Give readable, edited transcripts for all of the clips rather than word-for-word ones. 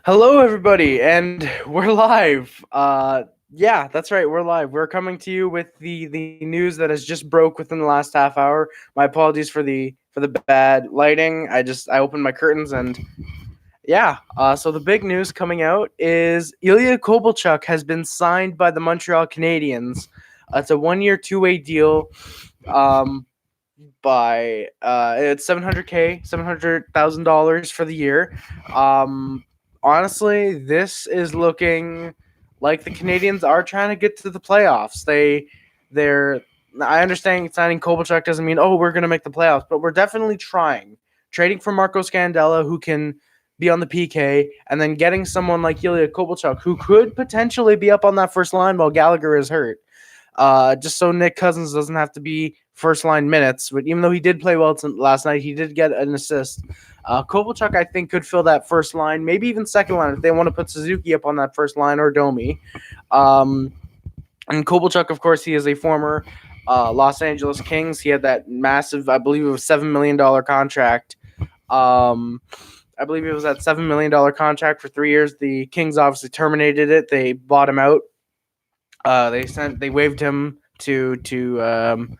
Hello, everybody, and we're live. Yeah, that's right, we're live. We're coming to you with the news that has just broke within the last half hour. My apologies for the bad lighting. I opened my curtains and yeah. So the big news coming out is Ilya Kovalchuk has been signed by the Montreal Canadiens. It's a 1 year, 2-way deal. Um, by it's 700,000 for the year. Um, Honestly, this is looking like the Canadians are trying to get to the playoffs. They're I understand signing Kovalchuk doesn't mean we're going to make the playoffs, but we're definitely trying. Trading for Marco Scandella, who can be on the PK, and then getting someone like Ilya Kovalchuk, who could potentially be up on that first line while Gallagher is hurt. Just so Nick Cousins doesn't have to be first line minutes. But even though he did play well last night, he did get an assist. Kovalchuk, I think, could fill that first line, maybe even second line if they want to put Suzuki up on that first line or Domi. And Kovalchuk, of course, he is a former Los Angeles Kings. He had that massive, I believe it was $7 million contract. I believe it was that $7 million contract for 3 years. The Kings obviously terminated it. They bought him out. They waived him to terminate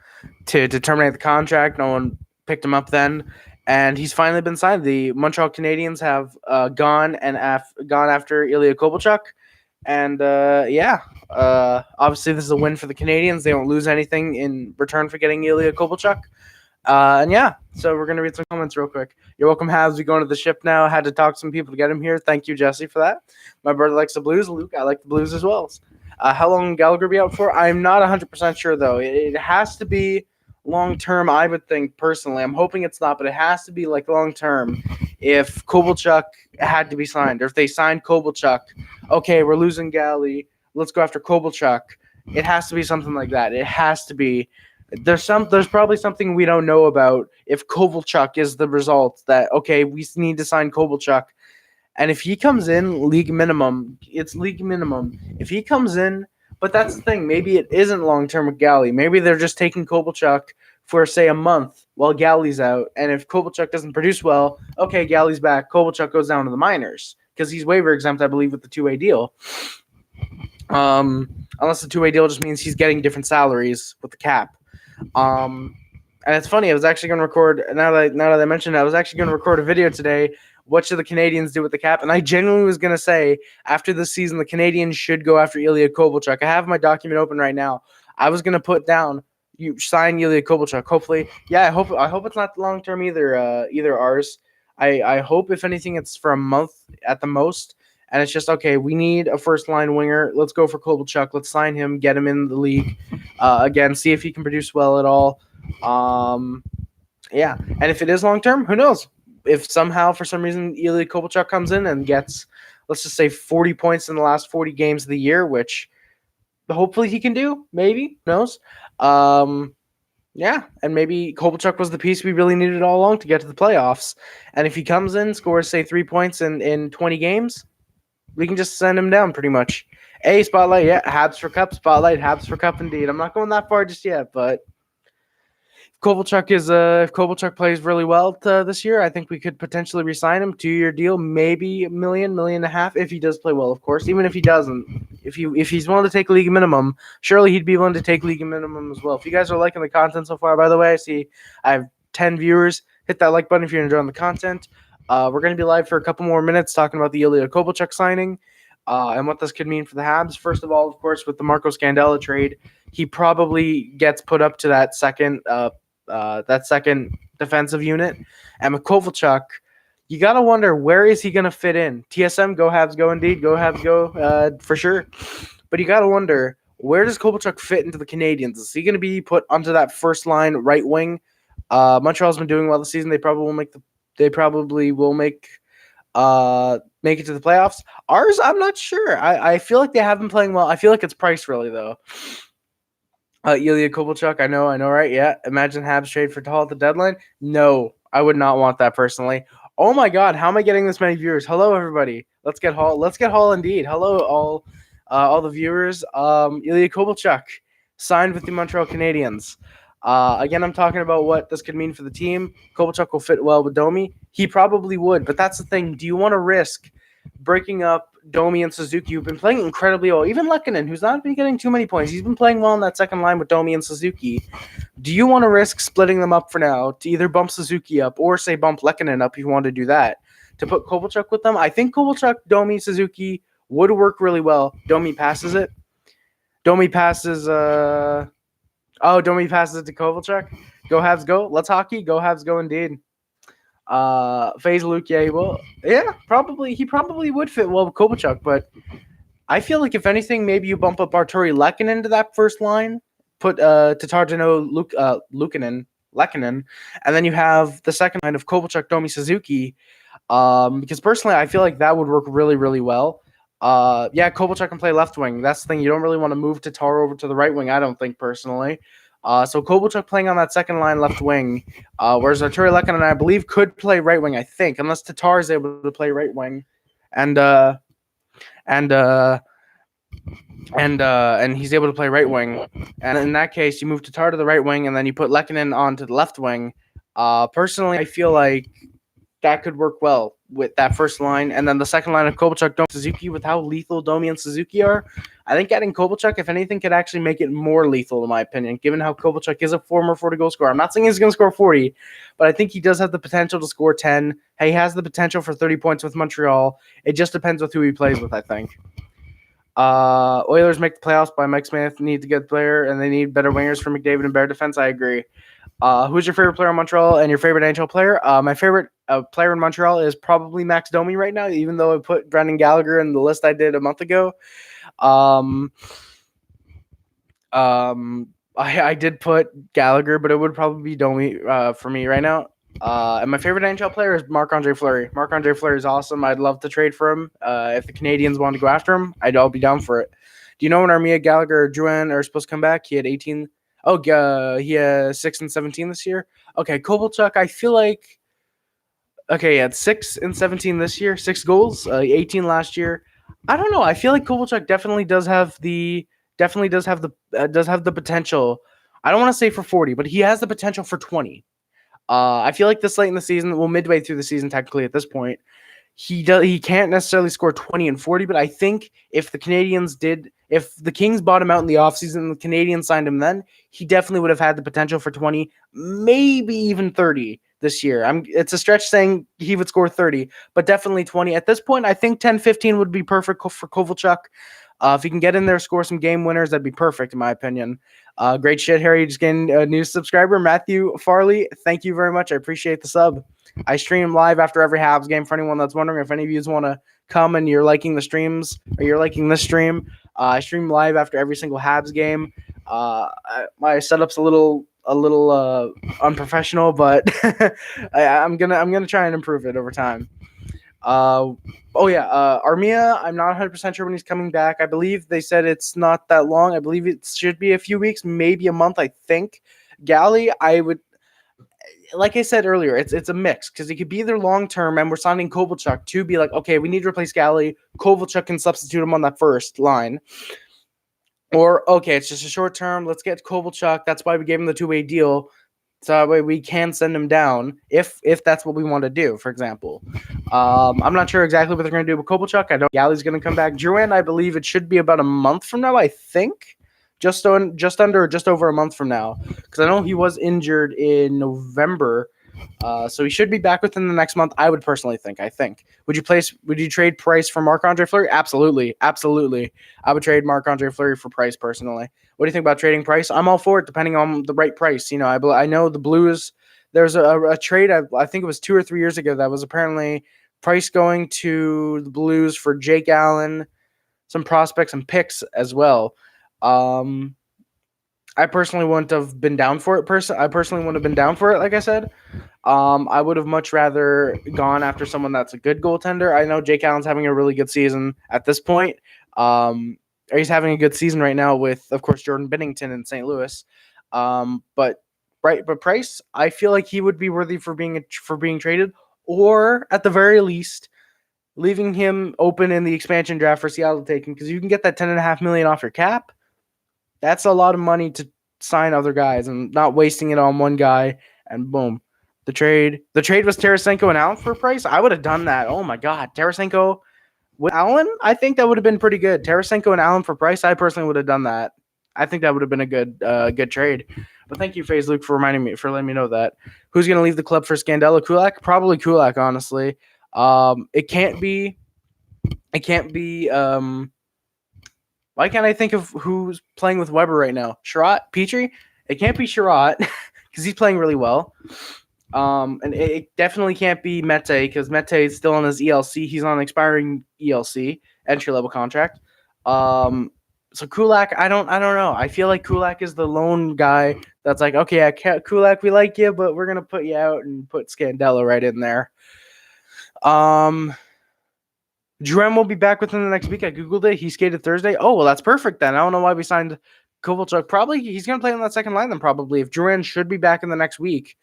the contract. No one picked him up then, and he's finally been signed. The Montreal Canadiens have gone after Ilya Kovalchuk, and obviously this is a win for the Canadiens. They don't lose anything in return for getting Ilya Kovalchuk. So we're gonna read some comments real quick. You're welcome, Habs. We going to the ship now. Had to talk to some people to get him here. Thank you, Jesse, for that. My brother likes the Blues. Luke, I like the Blues as well. How long will Gallagher be out for? I'm not 100% sure, though. It has to be long term, I would think, personally. I'm hoping it's not, but it has to be like long term. If Kovalchuk had to be signed, or if they signed Kovalchuk, okay, we're losing Galley. Let's go after Kovalchuk. It has to be something like that. It has to be. There's probably something we don't know about if Kovalchuk is the result that, okay, we need to sign Kovalchuk. And if he comes in league minimum, it's league minimum. If he comes in, but that's the thing, maybe it isn't long term with Galley. Maybe they're just taking Kovalchuk for, say, a month while Galley's out. And if Kovalchuk doesn't produce well, okay, Galley's back. Kovalchuk goes down to the minors because he's waiver exempt, I believe, with the 2-way deal. Unless the 2-way deal just means he's getting different salaries with the cap. And it's funny, I was actually going to record, now that I mentioned it, I was actually going to record a video today. What should the Canadians do with the cap? And I genuinely was going to say, after this season, the Canadians should go after Ilya Kovalchuk. I have my document open right now. I was going to put down, you sign Ilya Kovalchuk. Hopefully, I hope it's not long term either ours. I hope, if anything, it's for a month at the most. And it's just, okay, we need a first-line winger. Let's go for Kovalchuk. Let's sign him, get him in the league. Again, see if he can produce well at all. And if it is long-term, who knows? If somehow, for some reason, Ilya Kovalchuk comes in and gets, let's just say, 40 points in the last 40 games of the year, which hopefully he can do, maybe, who knows? And maybe Kovalchuk was the piece we really needed all along to get to the playoffs. And if he comes in, scores, say, 3 points in 20 games, we can just send him down pretty much. Spotlight, Habs for Cup, spotlight, Habs for Cup indeed. I'm not going that far just yet, but if Kovalchuk plays really well this year, I think we could potentially re-sign him. 2-year deal, maybe $1 million, $1.5 million if he does play well, of course. Even if he doesn't, if he's willing to take league minimum, surely he'd be willing to take league minimum as well. If you guys are liking the content so far, by the way, I see I have 10 viewers. Hit that like button if you're enjoying the content. We're going to be live for a couple more minutes talking about the Ilya Kovalchuk signing and what this could mean for the Habs. First of all, of course, with the Marco Scandella trade, he probably gets put up to that second defensive unit. And with Kovalchuk, you got to wonder, where is he going to fit in? TSM, go Habs, go indeed. Go Habs, go for sure. But you got to wonder, where does Kovalchuk fit into the Canadiens? Is he going to be put onto that first line right wing? Montreal's been doing well this season. They probably will make it to the playoffs. Ours, I'm not sure. I feel like they have been playing well. I feel like it's Price, really, though. Ilya Kovalchuk, I know, right? Yeah. Imagine Habs trade for Tall at the deadline. No, I would not want that personally. Oh my God, how am I getting this many viewers? Hello, everybody. Let's get Hall indeed. Hello, all the viewers. Ilya Kovalchuk signed with the Montreal Canadiens. Again, I'm talking about what this could mean for the team. Kovalchuk will fit well with Domi. He probably would, but that's the thing. Do you want to risk breaking up Domi and Suzuki, who've been playing incredibly well. Even Lehkonen, who's not been getting too many points, he's been playing well in that second line with Domi and Suzuki. Do you want to risk splitting them up for now to either bump Suzuki up or say bump Lehkonen up if you want to do that? To put Kovalchuk with them, I think Kovalchuk, Domi, Suzuki would work really well. Domi passes it. Domi passes Domi passes it to Kovalchuk. Go Habs, go. Let's hockey. Go Habs, go indeed. FaZe Luke, yeah, he probably would fit well with Kovalchuk, but I feel like if anything, maybe you bump up Arturi Lehkonen into that first line, put Tatarjano Lehkonen, and then you have the second line of Kovalchuk, Domi, Suzuki. Because personally, I feel like that would work really, really well. Kovalchuk can play left wing. That's the thing. You don't really want to move Tatar over to the right wing, I don't think, personally. So Kovalchuk playing on that second line left wing, whereas Arturi Lehkonen, I believe, could play right wing, I think, unless Tatar is able to play right wing. And he's able to play right wing. And in that case, you move Tatar to the right wing, and then you put Lehkonen onto the left wing. Personally, I feel like that could work well with that first line. And then the second line of Kovalchuk, Domi, Suzuki, with how lethal Domi and Suzuki are, I think adding Kovalchuk, if anything, could actually make it more lethal, in my opinion, given how Kovalchuk is a former 40-goal scorer. I'm not saying he's going to score 40, but I think he does have the potential to score 10. He has the potential for 30 points with Montreal. It just depends with who he plays with, I think. Oilers make the playoffs by Mike Smith, needs a good player, and they need better wingers for McDavid and better defense. I agree. Who's your favorite player in Montreal and your favorite NHL player? My favorite player in Montreal is probably Max Domi right now, even though I put Brendan Gallagher in the list I did a month ago. I did put Gallagher, but it would probably be Domi for me right now. And my favorite NHL player is Marc-Andre Fleury. Marc-Andre Fleury is awesome. I'd love to trade for him. If the Canadiens want to go after him, I'll be down for it. Do you know when Armia, Gallagher, or Drouin are supposed to come back? He had 18. He had 6 and 17 this year. Okay, Kovalchuk, I feel like. Okay, he had 6 and 17 this year, 6 goals, 18 last year. I don't know. I feel like Kovalchuk definitely does have the potential. I don't want to say for 40, but he has the potential for 20. I feel like this late in the season, well, midway through the season, technically at this point, he can't necessarily score 20 and 40, but I think if the Kings bought him out in the offseason and the Canadiens signed him then, he definitely would have had the potential for 20, maybe even 30 this year. It's a stretch saying he would score 30, but definitely 20. At this point, I think 10-15 would be perfect for Kovalchuk. If he can get in there, score some game winners, that'd be perfect, in my opinion. Great shit, Harry. Just getting a new subscriber. Matthew Farley, thank you very much. I appreciate the sub. I stream live after every Habs game for anyone that's wondering. If any of you want to come and you're liking the streams or you're liking this stream, I stream live after every single Habs game. My setup's a little unprofessional, but I'm gonna try and improve it over time. Armia, I'm not 100% sure when he's coming back. I believe they said it's not that long. I believe it should be a few weeks, maybe a month, I think. Gally, like I said earlier, it's a mix because it could be either long-term and we're signing Kovalchuk to be like, okay, we need to replace Gally. Kovalchuk can substitute him on that first line. Or, okay, it's just a short-term. Let's get Kovalchuk. That's why we gave him the two-way deal. So that way we can send him down if that's what we want to do, for example. I'm not sure exactly what they're going to do with Kovalchuk. I know Gally's going to come back. Drouin, I believe it should be about a month from now, I think. Just over a month from now. Because I know he was injured in November. So he should be back within the next month, I would personally think. Would you trade Price for Marc-Andre Fleury? Absolutely. I would trade Marc-Andre Fleury for Price personally. What do you think about trading Price? I'm all for it, depending on the right price. You know, I know the Blues. There's a trade. I think it was 2 or 3 years ago that was apparently Price going to the Blues for Jake Allen, some prospects and picks as well. I personally wouldn't have been down for it. Like I said. I would have much rather gone after someone that's a good goaltender. I know Jake Allen's having a really good season at this point. He's having a good season right now with, of course, Jordan Binnington in St. Louis. But Price, I feel like he would be worthy for being traded, or at the very least, leaving him open in the expansion draft for Seattle taking, because you can get that $10.5 million off your cap. That's a lot of money to sign other guys and not wasting it on one guy. And boom, the trade was Tarasenko and Allen for Price. I would have done that. Oh my God, Tarasenko. With Allen, I think that would have been pretty good. Tarasenko and Allen for Price, I personally would have done that. I think that would have been a good trade. But thank you, FaZe Luke, for reminding me, for letting me know that. Who's going to leave the club for Scandella? Kulak? Probably Kulak, honestly. It can't be. Why can't I think of who's playing with Weber right now? Sherratt? Petrie? It can't be Sherratt because he's playing really well. And it definitely can't be Mete because Mete is still on his ELC. He's on an expiring ELC, entry level contract. So Kulak, I don't know. I feel like Kulak is the lone guy that's like, okay, Kulak, we like you, but we're gonna put you out and put Scandella right in there. Drouin will be back within the next week. I googled it. He skated Thursday. Oh, well, that's perfect then. I don't know why we signed Kovalchuk. Probably he's gonna play on that second line then. Probably if Drouin should be back in the next week.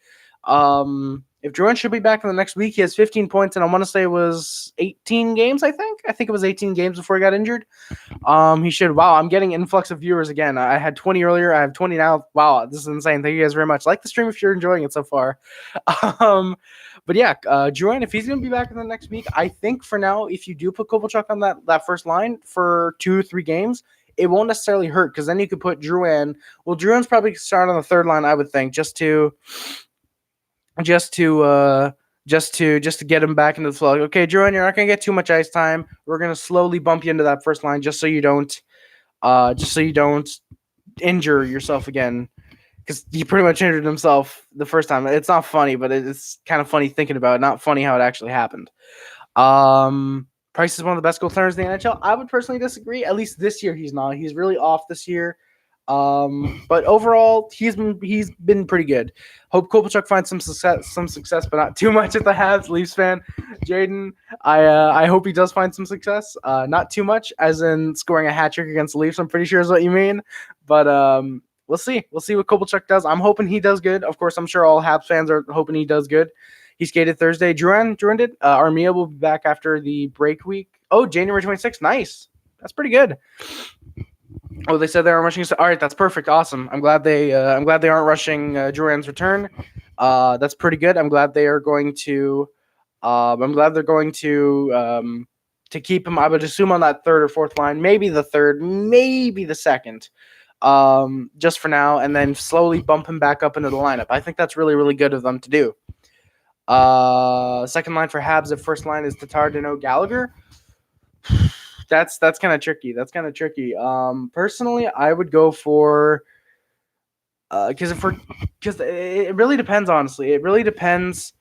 If Drouin should be back in the next week, he has 15 points, and I want to say it was 18 games, I think it was 18 games before he got injured. He should. Wow, I'm getting influx of viewers again. I had 20 earlier. I have 20 now. Wow, this is insane. Thank you guys very much. Like the stream if you're enjoying it so far. But yeah, Drouin, if he's going to be back in the next week, I think for now, if you do put Kovalchuk on that first line for 2 or 3 games, it won't necessarily hurt because then you could put Drouin. Well, Drouin's probably start on the third line, I would think, just to get him back into the flow. Okay, Drouin, you're not gonna get too much ice time. We're gonna slowly bump you into that first line just so you don't injure yourself again. Because he pretty much injured himself the first time. It's not funny, but it's kind of funny thinking about it. Not funny how it actually happened. Price is one of the best goal centers in the NHL. I would personally disagree. At least this year he's not. He's really off this year. But overall, he's been pretty good. Hope Kovalchuk finds some success, but not too much at the Habs. Leafs fan, Jaden. I hope he does find some success. Not too much, as in scoring a hat trick against the Leafs. I'm pretty sure is what you mean. But we'll see. We'll see what Kovalchuk does. I'm hoping he does good. Of course, I'm sure all Habs fans are hoping he does good. He skated Thursday. Drouin did. Armia will be back after the break week. Oh, January 26th. Nice. That's pretty good. Oh, they said they aren't rushing. All right, that's perfect. Awesome. I'm glad they aren't rushing Drouin's return. That's pretty good. I'm glad they are going to. I'm glad they're going to keep him. I would assume on that third or fourth line, maybe the third, maybe the second, just for now, and then slowly bump him back up into the lineup. I think that's really, really good of them to do. Second line for Habs. The first line is Tatar, Danault, Gallagher. That's kind of tricky. Personally, I would go for because it really depends. Honestly, it really depends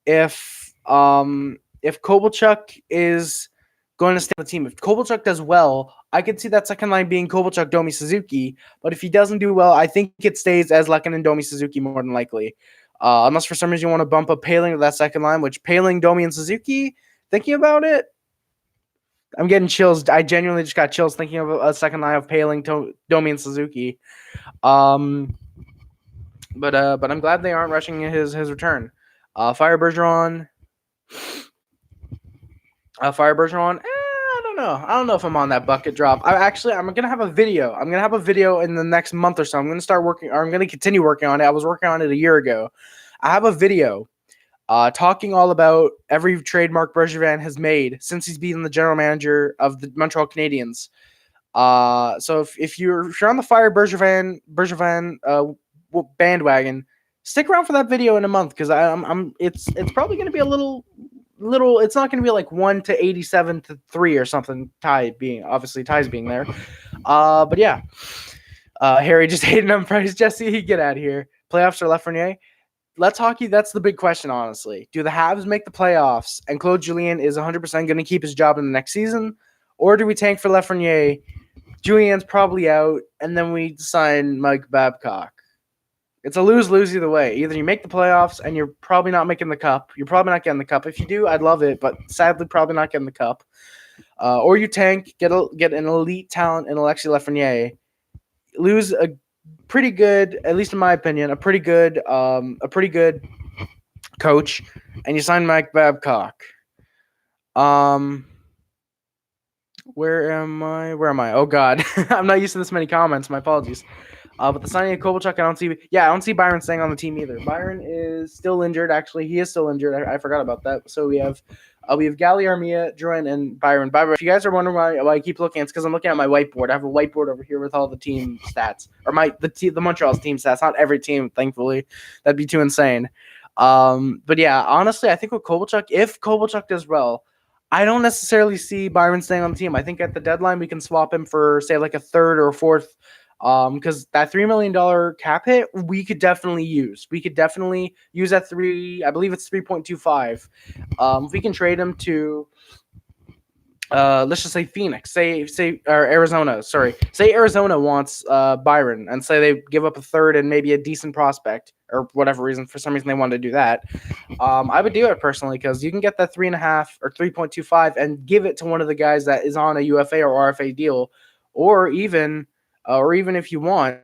if Kovalchuk is going to stay on the team. If Kovalchuk does well, I could see that second line being Kovalchuk, Domi, Suzuki. But if he doesn't do well, I think it stays as Lehkonen, Domi, Suzuki more than likely. Unless for some reason you want to bump up Paling to that second line, which Paling, Domi, and Suzuki. Thinking about it, I'm getting chills. I genuinely just got chills thinking of a second line of Paling, Domi, and Suzuki. But I'm glad they aren't rushing his return. Fire Bergeron. I don't know. I don't know if I'm on that bucket drop. I'm gonna have a video. I'm gonna have a video in the next month or so. I'm gonna continue working on it. I was working on it a year ago. I have a video talking all about every trade Marc Bergevin has made since he's been the general manager of the Montreal Canadiens. So if you're on the Fire Bergevin bandwagon, stick around for that video in a month because it's probably going to be a little. It's not going to be like 1-87-3 or something. Ties being there. But yeah. Harry just hating on Price. Jesse, get out of here. Playoffs or Lafreniere? Let's hockey. That's the big question, honestly. Do the Habs make the playoffs and Claude Julien is 100% going to keep his job in the next season? Or do we tank for Lafreniere? Julien's probably out, and then we sign Mike Babcock. It's a lose-lose either way. Either you make the playoffs and you're probably not making the cup. You're probably not getting the cup. If you do, I'd love it, but sadly probably not getting the cup. Or you tank, get an elite talent in Alexis Lafreniere, lose a pretty good, at least in my opinion, a pretty good coach, and you sign Mike Babcock. Where am I? Oh God, I'm not used to this many comments. My apologies. But the signing of Kovalchuk, I don't see Byron staying on the team either. Byron is still injured. Actually, he is still injured. I forgot about that. So we have Gally, Armia, Drouin, and Byron. By the way, if you guys are wondering why I keep looking, it's because I'm looking at my whiteboard. I have a whiteboard over here with all the team stats, or the Montreal's team stats. Not every team, thankfully. That'd be too insane. But yeah, honestly, I think with Kovalchuk, if Kovalchuk does well, I don't necessarily see Byron staying on the team. I think at the deadline we can swap him for, say, like a third or a fourth, because that $3 million cap hit we could definitely use. We could definitely use that three. I believe it's 3.25. If we can trade him to, let's just say Phoenix, or Arizona. Sorry, say Arizona wants Byron, and say they give up a third and maybe a decent prospect or whatever reason. For some reason they wanted to do that. I would do it personally because you can get that 3.5 or 3.25 and give it to one of the guys that is on a UFA or RFA deal, or even if you want,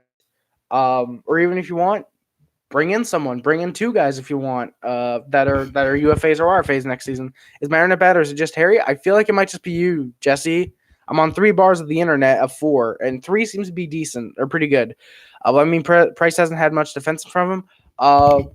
bring in someone. Bring in two guys if you want that are UFAs or RFAs next season. Is my internet bad or is it just Harry? I feel like it might just be you, Jesse. I'm on 3 bars of the internet of 4, and 3 seems to be decent or pretty good. Price hasn't had much defense from him.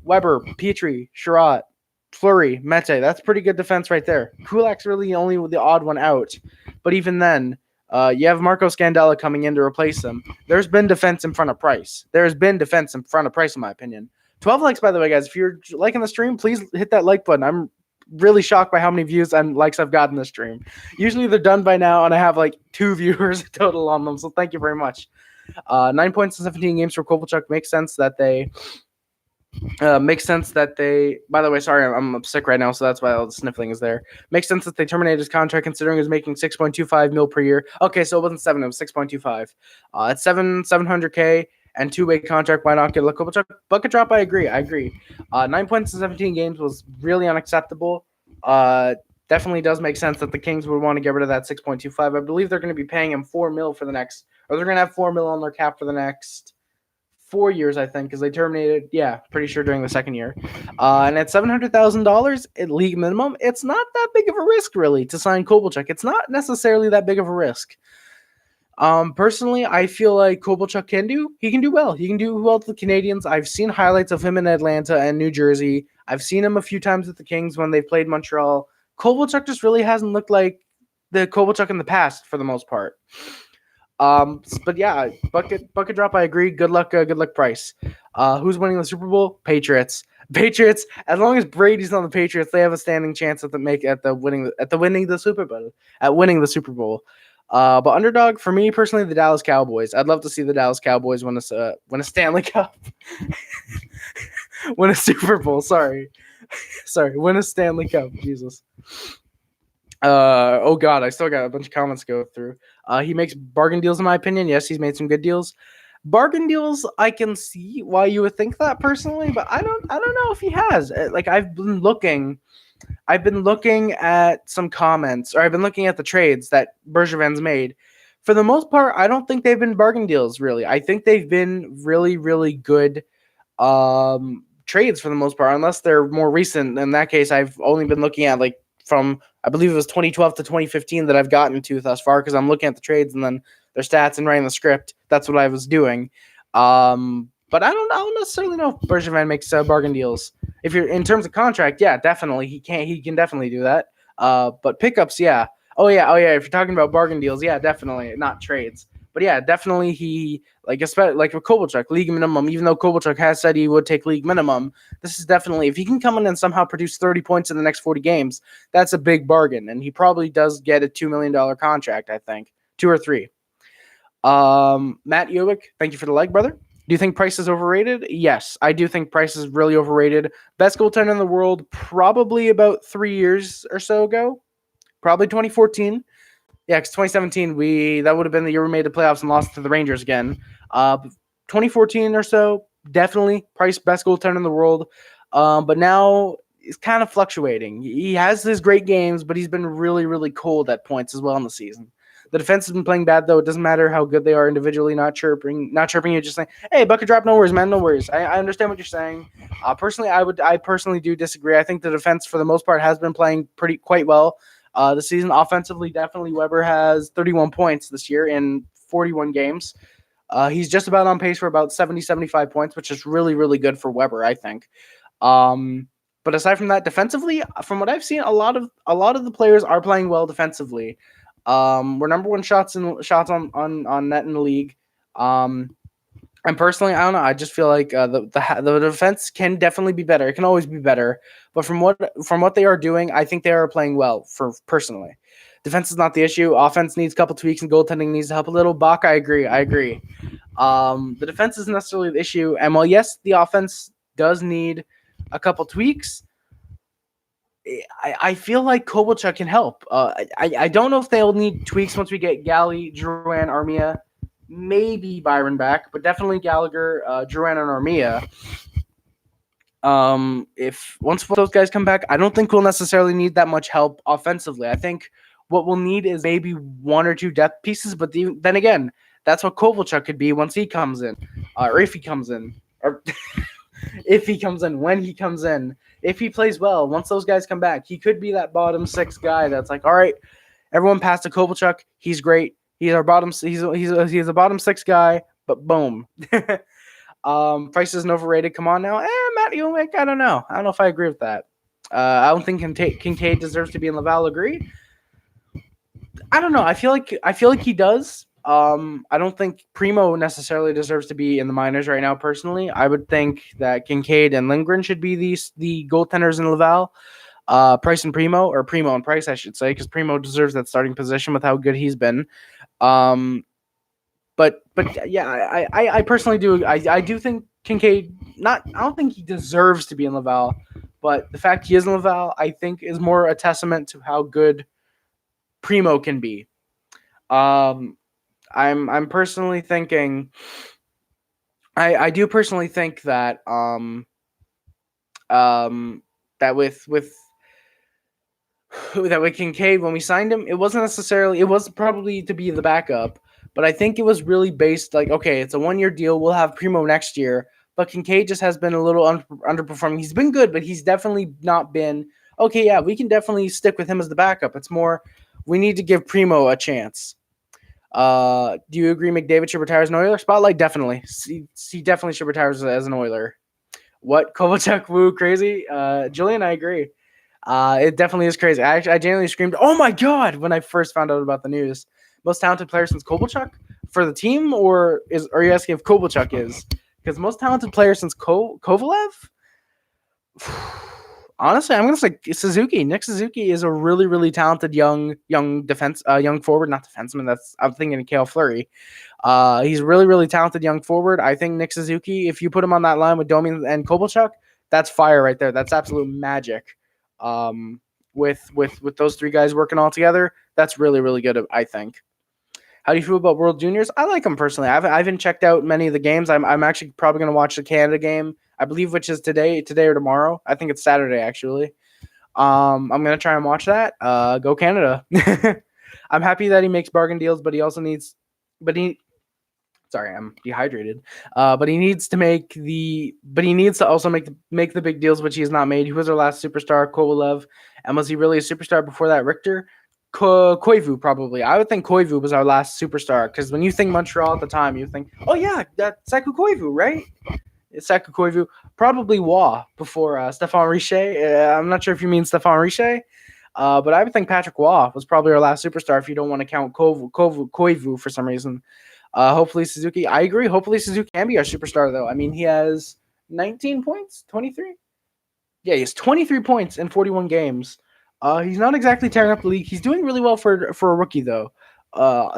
Weber, Petrie, Sherratt, Fleury, Mete. That's pretty good defense right there. Kulak's really only the odd one out. But even then, you have Marco Scandella coming in to replace him. There's been defense in front of Price. There's been defense in front of Price, in my opinion. 12 likes, by the way, guys. If you're liking the stream, please hit that like button. I'm really shocked by how many views and likes I've gotten this stream. Usually they're done by now, and I have like 2 viewers total on them, so thank you very much. 9 points in 17 games for Kovalchuk. Makes sense that they... by the way, sorry, I'm sick right now, so that's why all the sniffling is there. Makes sense that they terminated his contract considering he was making $6.25 million per year. Okay, so it wasn't 7, it was 6.25. At $700K and 2-way contract, why not get a Kovalchuk? Bucket drop, I agree. 9 points in 17 games was really unacceptable. Definitely does make sense that the Kings would want to get rid of that 6.25. I believe they're going to be paying him $4 million for the next, or they're going to have $4 million on their cap for the next 4 years, I think, because they terminated, pretty sure during the second year. And at $700,000 at league minimum, it's not that big of a risk, really, to sign Kovalchuk. It's not necessarily that big of a risk. Personally, I feel like Kovalchuk can do well. He can do well with the Canadiens. I've seen highlights of him in Atlanta and New Jersey. I've seen him a few times with the Kings when they played Montreal. Kovalchuk just really hasn't looked like the Kovalchuk in the past for the most part. But yeah, bucket drop. I agree. Good luck, Price. Who's winning the Super Bowl? Patriots. As long as Brady's on the Patriots, they have a standing chance at winning the Super Bowl. But underdog for me personally, the Dallas Cowboys. I'd love to see the Dallas Cowboys win a Stanley Cup, win a Super Bowl. Sorry, win a Stanley Cup. Jesus. Oh God, I still got a bunch of comments to go through. He makes bargain deals, in my opinion. Yes, he's made some good deals. Bargain deals, I can see why you would think that personally, but I don't know if he has. Like I've been looking at some comments, or I've been looking at the trades that Bergevin's made. For the most part, I don't think they've been bargain deals, really. I think they've been really, really good trades for the most part, unless they're more recent. In that case, I've only been looking at like from, I believe it was 2012 to 2015 that I've gotten to thus far, because I'm looking at the trades and then their stats and writing the script. That's what I was doing. But I don't necessarily know if Bergevin makes bargain deals. If you're in terms of contract, yeah, definitely he can definitely do that. But pickups, yeah. Oh yeah. If you're talking about bargain deals, yeah, definitely not trades. But yeah, definitely he especially with Kovalchuk, league minimum. Even though Kovalchuk has said he would take league minimum, this is definitely, if he can come in and somehow produce 30 points in the next 40 games, that's a big bargain, and he probably does get a $2 million contract. I think 2 or 3. Matt Yowick, thank you for the like, brother. Do you think Price is overrated? Yes, I do think Price is really overrated. Best goaltender in the world, probably about 3 years or so ago, probably 2014. Yeah, because 2017, that would have been the year we made the playoffs and lost to the Rangers again. 2014 or so, definitely Price, best goaltender in the world. But now it's kind of fluctuating. He has his great games, but he's been really, really cold at points as well in the season. The defense has been playing bad, though. It doesn't matter how good they are individually. Not chirping you, just saying, "Hey, bucket drop, no worries, man, no worries." I understand what you're saying. Personally, I personally do disagree. I think the defense, for the most part, has been playing quite well. The season offensively, definitely Weber has 31 points this year in 41 games. He's just about on pace for about 70, 75 points, which is really, really good for Weber, I think. But aside from that, defensively, from what I've seen, a lot of the players are playing well defensively. We're number one shots on net in the league. And personally, I don't know. I just feel like the defense can definitely be better. It can always be better. But from what they are doing, I think they are playing well. For personally, defense is not the issue. Offense needs a couple tweaks, and goaltending needs to help a little. Bach, I agree. The defense isn't necessarily the issue. And while yes, the offense does need a couple tweaks, I feel like Kovalchuk can help. I don't know if they'll need tweaks once we get Galley, Drouin, Armia. Maybe Byron back, but definitely Gallagher, Drouin, and Armia. If once those guys come back, I don't think we'll necessarily need that much help offensively. I think what we'll need is maybe one or two depth pieces, but then again, that's what Kovalchuk could be once he comes in, or if he comes in, or if he comes in, when he comes in, if he plays well, once those guys come back, he could be that bottom six guy that's like, all right, everyone passed to Kovalchuk, he's great. He's our bottom. He's a bottom six guy, but boom. Price isn't overrated. Come on now, Matt Ulick. I don't know if I agree with that. I don't think Kincaid deserves to be in Laval. Agree. I don't know. I feel like he does. I don't think Primo necessarily deserves to be in the minors right now. Personally, I would think that Kincaid and Lindgren should be the goaltenders in Laval. Price and Primo, or Primo and Price, I should say, because Primo deserves that starting position with how good he's been. But yeah, I personally do. I do think Kincaid. I don't think he deserves to be in Laval, but the fact he is in Laval, I think, is more a testament to how good Primo can be. I'm personally thinking. I do personally think that that with Kincaid, when we signed him, it was probably to be the backup, but I think it was really based like, okay, it's a 1-year deal. We'll have Primo next year, but Kincaid just has been a little underperforming. He's been good, but he's definitely not been okay. Yeah, we can definitely stick with him as the backup. It's more we need to give Primo a chance. Do you agree McDavid should retire as an Oiler? Spotlight, definitely. He definitely should retire as an Oiler. What? Kovalchuk, woo, crazy? Julian, I agree. It definitely is crazy. I genuinely screamed, "Oh my god!" when I first found out about the news. Most talented player since Kovalchuk for the team, or are you asking if Kovalchuk is? Because most talented player since Kovalev? Honestly, I'm gonna say Suzuki. Nick Suzuki is a really, really talented young forward, not defenseman. I'm thinking of Cale Fleury. He's really, really talented young forward. I think Nick Suzuki, if you put him on that line with Domi and Kovalchuk, that's fire right there. That's absolute magic. With those three guys working all together, that's really, really good, I think. How do you feel about World Juniors? I like them personally. I haven't checked out many of the games. I'm actually probably going to watch the Canada game, I believe, which is today or tomorrow. I think it's Saturday, actually. I'm going to try and watch that. Go Canada. I'm happy that he makes bargain deals, but he also needs – sorry, I'm dehydrated. But he needs to also make the big deals, which he has not made. Who was our last superstar? Kovalev. And was he really a superstar before that? Richter? Koivu, probably. I would think Koivu was our last superstar, because when you think Montreal at the time, you think, oh yeah, that's Saku Koivu, right? It's Saku Koivu. Probably Waugh before Stéphane Richer. I'm not sure if you mean Stéphane Richer, but I would think Patrick Waugh was probably our last superstar if you don't want to count Koivu for some reason. Hopefully Suzuki. I agree. Hopefully Suzuki can be our superstar, though. I mean, he has 19 points, 23. Yeah, he has 23 points in 41 games. He's not exactly tearing up the league. He's doing really well for a rookie, though.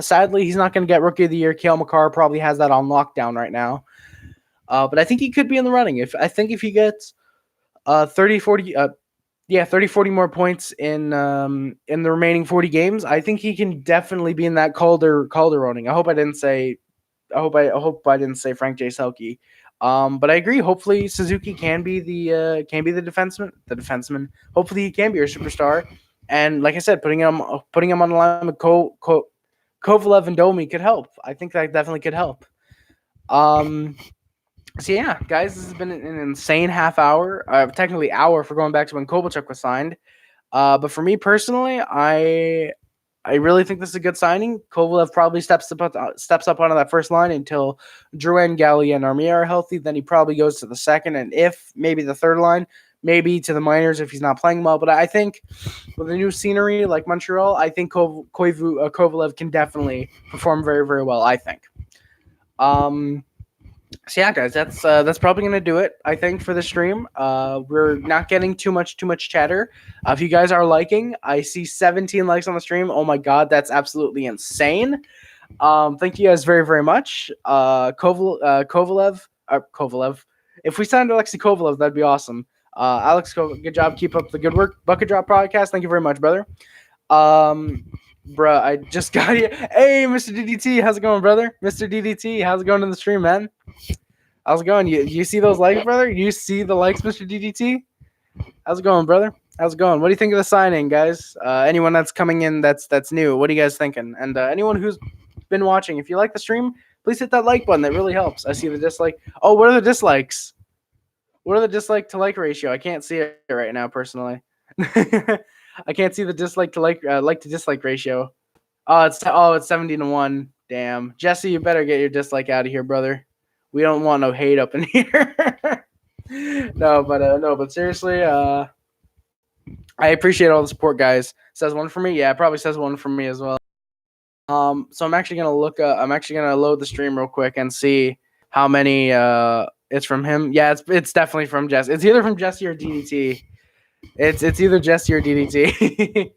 Sadly, he's not going to get Rookie of the Year. Cale Makar probably has that on lockdown right now. But I think he could be in the running. If he gets 30, 40 more points in the remaining 40 games, I think he can definitely be in that Calder running. I hope I didn't say Frank J. Selke. But I agree. Hopefully Suzuki can be the defenseman. Hopefully he can be our superstar. And like I said, putting him on the line with Kovalev and Domi could help. I think that definitely could help. So yeah, guys, this has been an insane half hour. Technically hour for going back to when Kovalchuk was signed. But for me personally, I really think this is a good signing. Kovalev probably steps up onto that first line until Drouin, Galley, and Armia are healthy. Then he probably goes to the second, and if maybe the third line, maybe to the minors if he's not playing well. But I think with the new scenery like Montreal, I think Kovalev can definitely perform very, very well. I think. So yeah, guys, that's probably gonna do it. I think for the stream. We're not getting too much chatter. If you guys are liking, I see 17 likes on the stream. Oh my god, that's absolutely insane. Thank you guys very, very much. Kovalev. If we signed Alexei Kovalev, that'd be awesome. Alex, good job. Keep up the good work. Bucket Drop Podcast. Thank you very much, brother. Bruh, I just got you. Hey, Mr. DDT, how's it going, brother? Mr. DDT, how's it going in the stream, man? How's it going? You see those likes, brother? You see the likes, Mr. DDT? How's it going, brother? How's it going? What do you think of the signing, guys? Anyone that's coming in that's new, what are you guys thinking? And anyone who's been watching, if you like the stream, please hit that like button. That really helps. I see the dislike. Oh, what are the dislikes? What are the dislike to like ratio? I can't see it right now, personally. I can't see the dislike to like to dislike ratio. Oh, it's 70-1. Damn, Jesse, you better get your dislike out of here, brother. We don't want no hate up in here. No, but seriously, I appreciate all the support, guys. Says one for me. Yeah, it probably says one for me as well. So I'm actually gonna I'm actually gonna load the stream real quick and see how many it's from him. Yeah, it's definitely from Jesse. It's either from Jesse or DDT. It's either Jesse or DDT.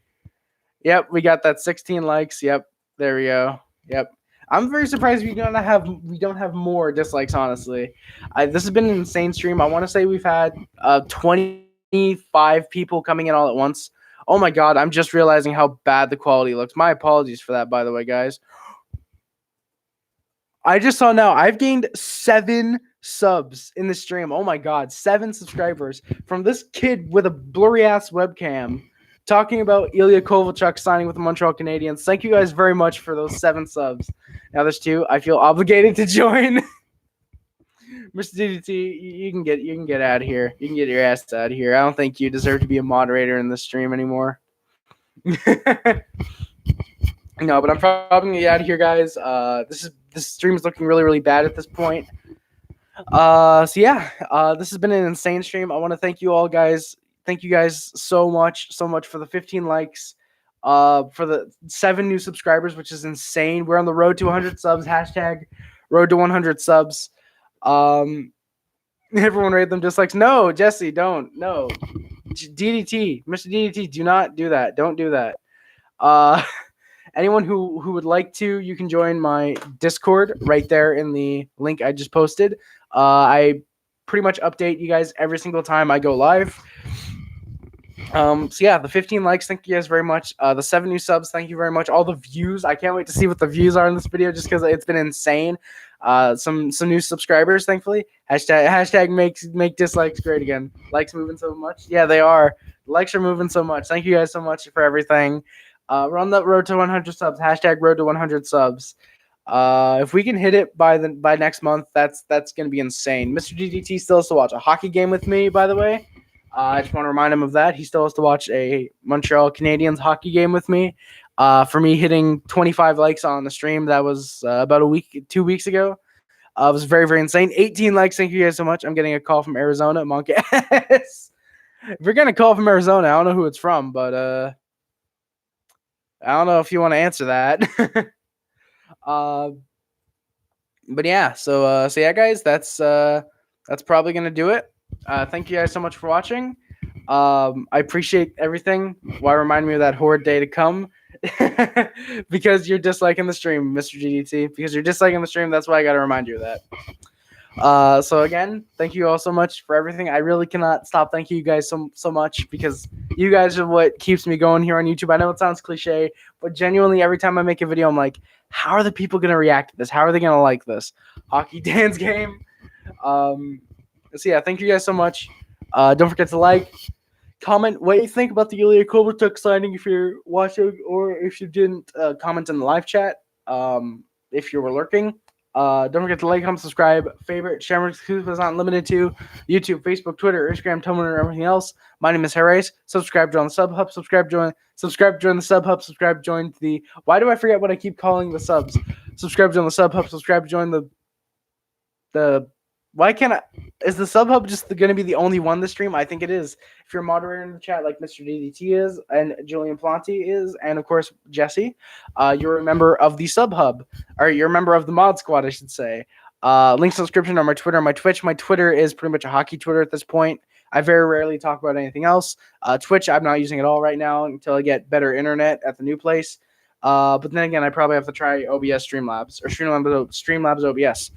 Yep, we got that 16 likes. Yep, there we go. Yep. I'm very surprised we don't have more dislikes, honestly. This has been an insane stream. I want to say we've had 25 people coming in all at once. Oh my god, I'm just realizing how bad the quality looks. My apologies for that, by the way, guys. I just saw now I've gained 7 subs in the stream. Oh my god, 7 subscribers from this kid with a blurry ass webcam talking about Ilya Kovalchuk signing with the Montreal Canadiens. Thank you guys very much for those 7 subs. Now there's 2. I feel obligated to join. Mr. DDT, you can get out of here. You can get your ass out of here. I don't think you deserve to be a moderator in this stream anymore. No, but I'm probably gonna get out of here, guys. This stream is looking really, really bad at this point. So yeah, this has been an insane stream. I want to thank you all, guys. Thank you guys so much for the 15 likes, for the 7 new subscribers, which is insane. We're on the road to 100 subs. Hashtag road to 100 subs. Everyone rate them dislikes. No, Jesse, don't. No, DDT, Mr. DDT, do not do that. Don't do that. Anyone who would like to, you can join my Discord right there in the link I just posted. I pretty much update you guys every single time I go live. So yeah, the 15 likes, thank you guys very much. The 7 new subs, thank you very much. All the views, I can't wait to see what the views are in this video, just because it's been insane. Some new subscribers, thankfully. Hashtag make dislikes great again. Likes moving so much. Yeah, they are. Likes are moving so much. Thank you guys so much for everything. We're on the road to 100 subs. Hashtag road to 100 subs. If we can hit it by next month, that's gonna be insane. Mr. DDT still has to watch a hockey game with me, by the way. I just want to remind him of that. He still has to watch a Montreal Canadiens hockey game with me. For me hitting 25 likes on the stream, that was about 2 weeks ago. It was very, very insane. 18 likes. Thank you guys so much. I'm getting a call from Arizona. Monkey ass. If you're getting a call from Arizona, I don't know who it's from, but I don't know if you want to answer that. But yeah, so yeah, guys, that's probably gonna do it. Thank you guys so much for watching. I appreciate everything. Why remind me of that horrid day to come? Because you're disliking the stream, Mr. GDT. Because you're disliking the stream, that's why I got to remind you of that. So again, thank you all so much for everything. I really cannot stop thanking you guys so much, because you guys are what keeps me going here on YouTube. I know it sounds cliche, but genuinely every time I make a video, I'm like, how are the people going to react to this? How are they going to like this Hockey Dance game? So yeah, thank you guys so much. Don't forget to like, comment what you think about the Ilya Kovalchuk signing if you're watching, or if you didn't comment in the live chat, if you were lurking. Don't forget to like, comment, subscribe, favorite, share, exclusive is not limited to YouTube, Facebook, Twitter, Instagram, Tumblr, and everything else. My name is Harris. Subscribe, join the sub hub. Subscribe, join the sub hub. Subscribe, join the. Why do I forget what I keep calling the subs? Subscribe, join the sub hub. Subscribe, join the. Why can't I? Is the sub hub just going to be the only one this stream? I think it is. If you're a moderator in the chat, like Mr. DDT is, and Julian Planti is, and of course Jesse, you're a member of the sub hub, or you're a member of the mod squad, I should say. Links in the description on my Twitter and my Twitch. My Twitter is pretty much a hockey Twitter at this point. I very rarely talk about anything else. Twitch, I'm not using at all right now until I get better internet at the new place. But then again, I probably have to try OBS Streamlabs or Streamlabs OBS.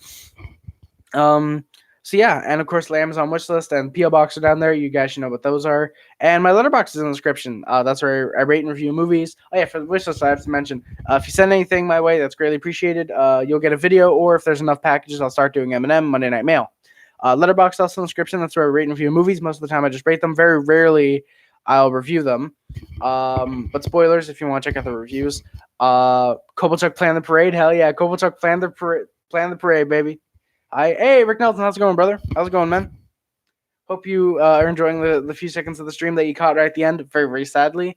So yeah, and of course the Amazon wishlist and PO Box are down there. You guys should know what those are. And my letterbox is in the description. That's where I rate and review movies. Oh yeah, for the wishlist I have to mention. If you send anything my way, that's greatly appreciated. You'll get a video, or if there's enough packages, I'll start doing M&M Monday Night Mail. Letterbox also in the description. That's where I rate and review movies. Most of the time I just rate them. Very rarely I'll review them. But spoilers if you want to check out the reviews. Kovalchuk playing the parade. Hell yeah, Kovalchuk playing the parade, baby. Hey, Rick Nelson, how's it going, brother? How's it going, man? Hope you are enjoying the few seconds of the stream that you caught right at the end, very, very sadly.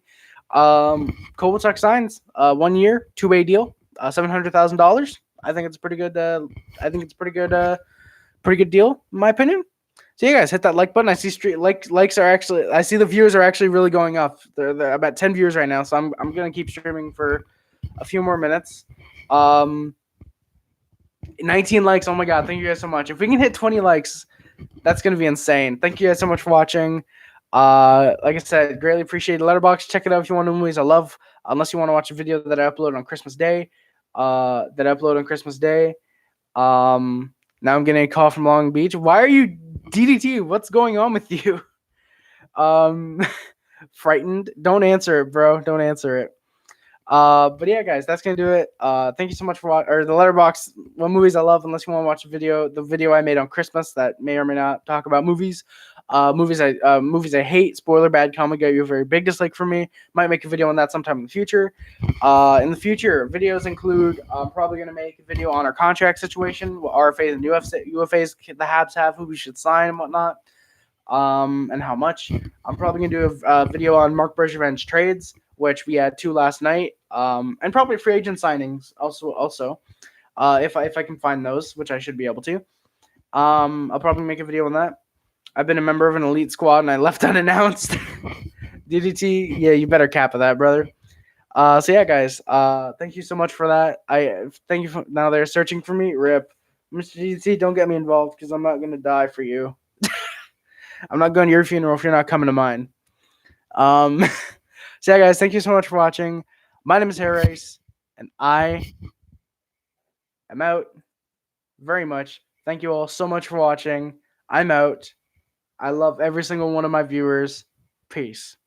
Kovalchuk signs 1 year, 2-way deal, $700,000. I think it's pretty good. Pretty good deal, in my opinion. So you guys hit that like button. I see likes are actually. I see the viewers are actually really going up. They're about 10 viewers right now, so I'm gonna keep streaming for a few more minutes. 19 likes. Oh my god, thank you guys so much. If we can hit 20 likes, that's gonna be insane. Thank you guys so much for watching. Like I said, greatly appreciate Letterboxd. Check it out if you want the movies I love. Unless you want to watch a video that I upload on Christmas Day. Now I'm getting a call from Long Beach. Why are you DDT? What's going on with you? Frightened. Don't answer it, bro. Don't answer it. But yeah, guys, that's gonna do it. Thank you so much for watching, or the Letterboxd, what movies I love. Unless you want to watch the video I made on Christmas that may or may not talk about movies. Movies I hate. Spoiler: bad comment got you a very big dislike from me. Might make a video on that sometime in the future. In the future, videos include I'm probably gonna make a video on our contract situation, what RFAs and UFAs the Habs have, who we should sign and whatnot. And how much. I'm probably gonna do a video on Mark Bergevin's trades, which we had 2 last night, and probably free agent signings also, if I can find those, which I should be able to. I'll probably make a video on that. I've been a member of an elite squad and I left unannounced. DDT, yeah, you better cap of that, brother. So yeah, guys, thank you so much for that. Thank you for now they're searching for me. Rip, Mr. DDT, don't get me involved because I'm not gonna die for you. I'm not going to your funeral if you're not coming to mine. So yeah, guys, thank you so much for watching. My name is Harris, and I am out very much. Thank you all so much for watching. I'm out. I love every single one of my viewers. Peace.